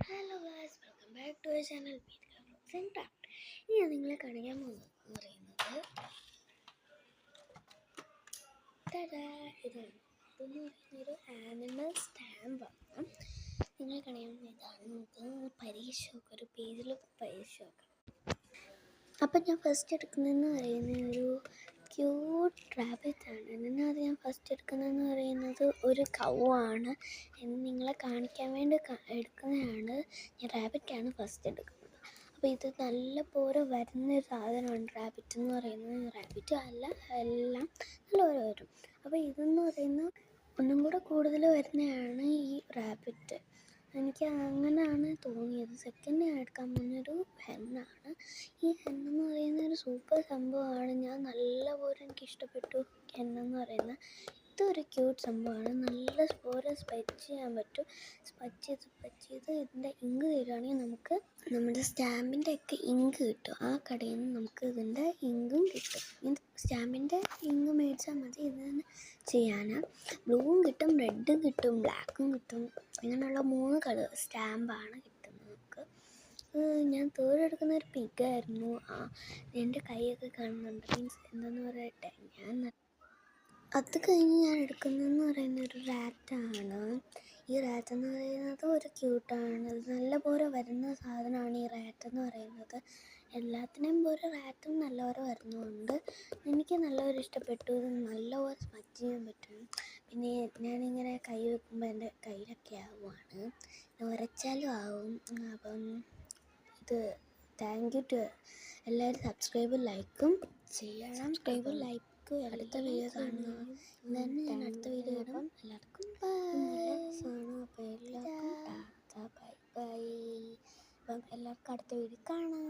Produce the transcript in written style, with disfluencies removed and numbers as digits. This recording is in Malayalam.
Hello guys, welcome back to channel ഇനി ഞാൻ നിങ്ങളെ കാണിക്കാൻ പോകുന്നത് പറയുന്നത് ഇതെന്ന് പറയുന്നൊരു ആനിമൽ സ്റ്റാമ്പാണ്. നിങ്ങളെ കാണിക്കാൻ ഇതാണ്. നമുക്ക് പരീക്ഷ നോക്കാം, ഒരു പേജിൽ പരീക്ഷ നോക്കാം. അപ്പം ഞാൻ ഫസ്റ്റ് എടുക്കുന്നതെന്ന് പറയുന്ന ഒരു ക്യൂട്ട് റാബിറ്റാണ്. അതിനകത്ത് ഞാൻ ഫസ്റ്റ് എടുക്കുന്നതെന്ന് പറയുന്നത് ഒരു കൗ ആണ്. നിങ്ങളെ കാണിക്കാൻ വേണ്ടി എടുക്കുന്നതാണ്. ഞാൻ റാബിറ്റാണ് ഫസ്റ്റ് എടുക്കുന്നത്. അപ്പോൾ ഇത് നല്ല പോലെ വരുന്നൊരു സാധനമാണ് റാബിറ്റ് എന്ന് പറയുന്നത്. റാബിറ്റ് അല്ല, എല്ലാം നല്ല പോലെ വരും. അപ്പോൾ ഇതെന്ന് പറയുന്നത് ഒന്നും കൂടെ കൂടുതൽ വരുന്നതാണ് ഈ റാബിറ്റ്. എനിക്ക് അങ്ങനെയാണ് തോന്നിയത്. സെക്കൻഡ് ഞാൻ എടുക്കാൻ പോകുന്നൊരു ഹെന്നാണ്. ഈ ഹെന്നെന്ന് പറയുന്ന ഒരു സൂപ്പർ സംഭവമാണ്. ഞാൻ നല്ലപോലെ എനിക്കിഷ്ടപ്പെട്ടു ഹെന്നെന്ന് പറയുന്നത്. ഇതൊരു ക്യൂട്ട് സംഭവമാണ്. നല്ല പോലെ സ്പെച്ച് ചെയ്യാൻ പറ്റും. സ്പച്ച് ചെയ്ത് ഇതിൻ്റെ ഇങ്ക് തരുവാണെങ്കിൽ നമുക്ക് നമ്മുടെ സ്റ്റാമ്പിൻ്റെ ഒക്കെ ഇങ്ക് കിട്ടും. ആ കടയിൽ നിന്ന് നമുക്ക് ഇതിൻ്റെ ഇങ്കും കിട്ടും. ഇത് സ്റ്റാമ്പിൻ്റെ ഇങ്ക് മേടിച്ചാൽ മതി ഇതിന് ചെയ്യാൻ. ബ്ലൂവും കിട്ടും, റെഡും കിട്ടും, ബ്ലാക്കും കിട്ടും. ഇങ്ങനെയുള്ള 3 കളർ സ്റ്റാമ്പാണ് കിട്ടുന്നത് നമുക്ക്. ഞാൻ തേർഡ് എടുക്കുന്ന ഒരു പിഗായിരുന്നു. എൻ്റെ കൈയൊക്കെ കാണുന്നുണ്ട്. മീൻസ് എന്താണെന്ന് പറയട്ടെ, അത് കഴിഞ്ഞ് ഞാൻ എടുക്കുന്നതെന്ന് പറയുന്ന ഒരു റാറ്റാണ്. ഈ റാറ്റ് എന്ന് പറയുന്നത് ഒരു ക്യൂട്ടാണ്. അത് നല്ല പോലെ വരുന്ന സാധനമാണ് ഈ റാറ്റ് എന്ന് പറയുന്നത്. എല്ലാത്തിനെയും പോലെ റാറ്റും നല്ലപോലെ വരുന്നതുകൊണ്ട് എനിക്ക് നല്ലപോലെ ഇഷ്ടപ്പെട്ടു. ഇത് നല്ലപോലെ സ്പച്ച് ചെയ്യാൻ പറ്റും. പിന്നെ ഞാനിങ്ങനെ കൈ വെക്കുമ്പോൾ എൻ്റെ കയ്യിലൊക്കെ ആവുകയാണ്, ഉരച്ചാലും ആവും. അപ്പം ഇത് താങ്ക് യു ടു എല്ലാവരും. സബ്സ്ക്രൈബും ലൈക്കും ചെയ്യണം. അടുത്ത വീഡിയോ കാണുക. ഞാൻ അടുത്ത വീഡിയോ ഇടും. എല്ലാവർക്കും അപ്പോൾ എല്ലാവർക്കും ബൈ ബൈ. അപ്പം എല്ലാവർക്കും അടുത്ത വീഡിയോ കാണാം.